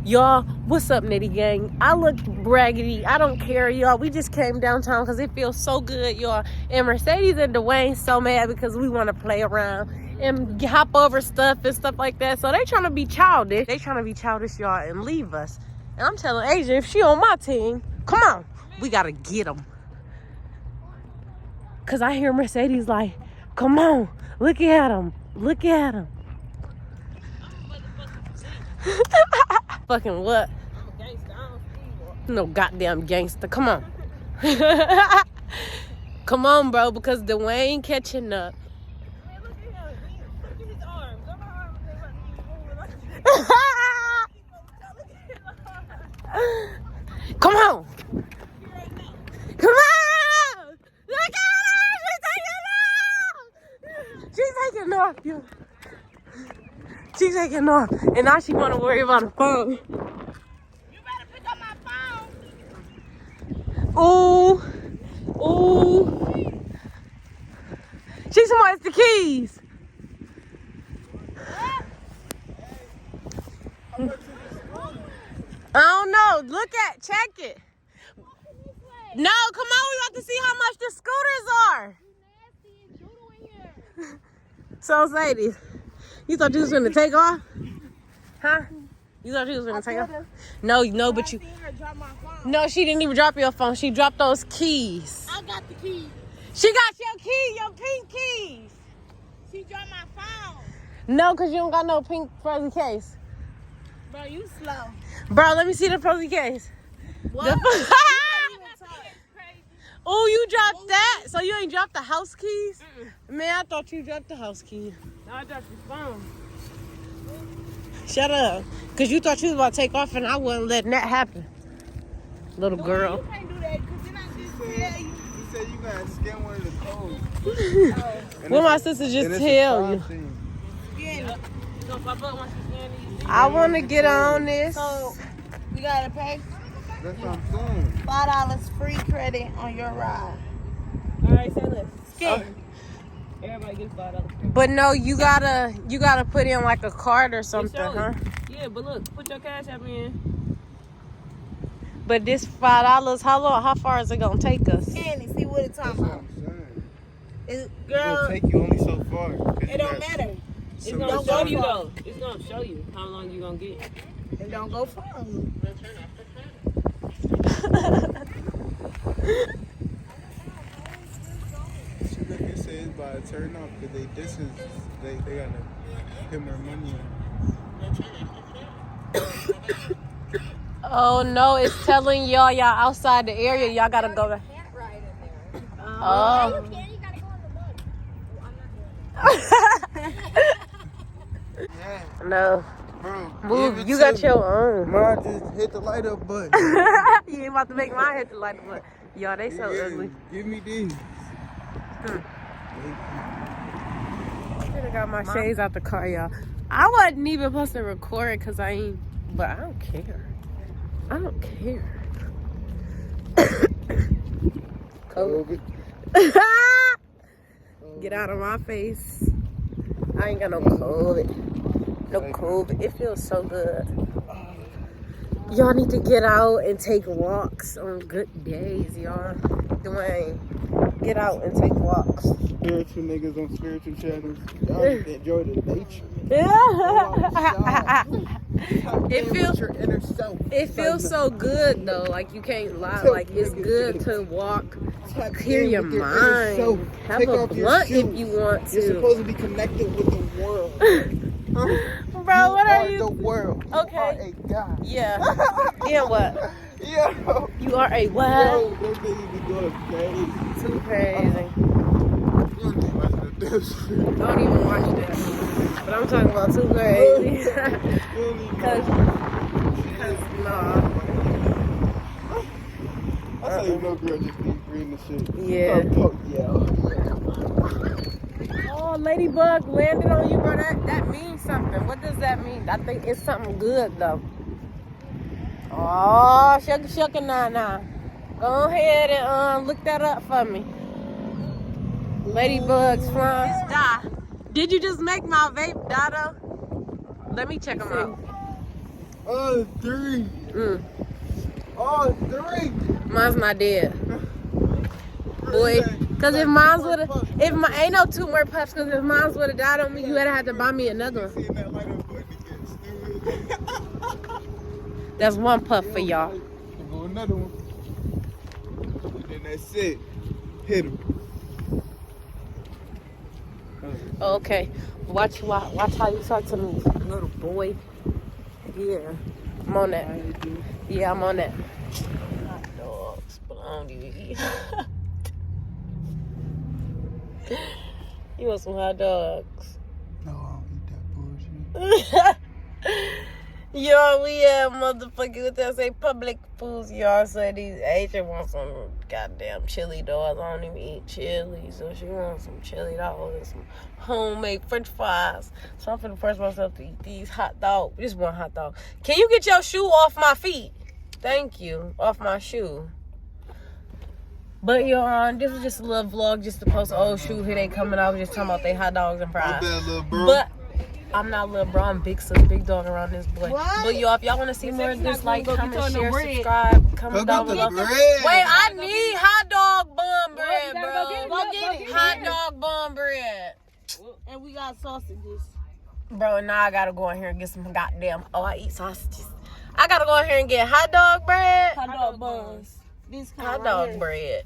Y'all, what's up, Nettie gang? I look raggedy. I don't care, y'all. We just came downtown because it feels so good, y'all. And Mercedes and Dwayne so mad because we want to play around and hop over stuff and stuff like that. So they trying to be childish. They trying to be childish, y'all, and leave us. And I'm telling Asia, if she on my team, come on. We got to get them. Because I hear Mercedes like, come on. Look at him. Look at him. Fucking what? No goddamn gangster. Come on. Come on, bro, because Dwayne catching up. Man, look at him. Look at his arms. Look Come on. Come on. Look at her. She's taking off. She's taking off. And now she want to worry about the phone. you better pick up my phone. Ooh. Ooh. She's wants the keys. I don't know. Check it. No, come on. We about to see how much the scooters are. So, Sadie, you thought you was going to take off? Huh? You thought you was going to take off? No, but you... No, she didn't even drop your phone. She dropped those keys. I got the keys. She got your key, your pink keys. She dropped my phone. No, because you don't got no pink fuzzy case. Bro, you slow. Bro, let me see the fuzzy case. What? Oh, you dropped that? So you ain't dropped the house keys? Man, I thought you dropped the house keys. No, I dropped your phone. Shut up. Because you thought you was about to take off and I wasn't letting that happen. Little girl. You can't do that because then I just tell you. You said you gotta scan one of the codes. What my sister just tell you. Scan it. You gonna pop up once you scan it? I want to get on this. So, we gotta pay That's what I'm saying. $5 free credit on your ride. All right, say this. Scan. Everybody gets $5. But no, you gotta put in like a card or something, huh? Yeah, but look, put your cash app in. But this $5, how far is it gonna take us? Scan it, see what it's That's talking what about. I'm saying. It's, It'll girl, take you only so far. it don't matter. It's gonna show you though. It's gonna show you how long you gonna get. It don't go far. She look and say it's about to turn off because they gotta put more money on. Oh no, it's telling y'all outside the area. Y'all gotta go back. Oh. Yeah, No. bro. Move. You got your own. Mine just hit the light up button. You ain't about to make mine hit the light button. Y'all, they so ugly. Give me these. I got my shades out the car, y'all. I wasn't even supposed to record because I ain't, but I don't care. I don't care. COVID. Get out of my face. I ain't got no COVID. No COVID. It feels so good. Y'all need to get out and take walks on good days, y'all. Dwayne, get out and take walks. Spiritual niggas on spiritual channels. Y'all enjoy the nature. It feels so good though. Like you can't lie. Like it's good to walk, clear your mind, have a blunt if you want to. You're supposed to be connected with the world. Bro, what are you? The world. Okay. You are a god. Yeah. And what? Yo. You are a what? Yo, that nigga be going crazy. Too crazy. Don't even watch that. But I'm talking about too crazy. Cause nah. I tell you, no girl just be reading the shit. Yeah. Yeah. Oh, ladybug landed on you, bro. That means something. What does that mean? I think it's something good though. Oh, sugar, nah. Go ahead and look that up for me. Ladybugs flying. Die. Did you just make my vape die though? Let me check them out. All three. All three. Mine's not dead. Boy, cause if mine's would've, ain't no 2 more puffs, cause if mine's would've died on me, you would have had to buy me another one. That's 1 puff for y'all. Go another one. And that's it. Hit him. Okay, watch how you talk to me, little boy. Yeah, I'm on that. Yeah, I'm on that. Hot dogs, but I don't even eat. You want some hot dogs? No, I don't eat that bullshit. Yo, we motherfucking with that say public foods. Y'all say these Asian want some goddamn chili dogs. I don't even eat chili, so she wants some chili dogs and some homemade French fries. So I'm finna force myself to eat these hot dogs. Just 1 hot dog. Can you get your shoe off my feet? Thank you, off my shoe. But y'all, this is just a little vlog just to post old shoe. Here they coming out, just talking about they hot dogs and fries. My bad, little bro. But I'm not little bro, I'm big sis, big dog around this boy. What? But y'all, if y'all want to see more of this, like, comment, share, subscribe, comment down below. Wait, I need hot dog bun bread, bro. Go get it. Hot dog bun bread. And we got sausages. Bro, now I gotta go in here and get some goddamn, I eat sausages. I gotta go in here and get hot dog bread. Hot dog buns. This kind Hot right dog here. bread.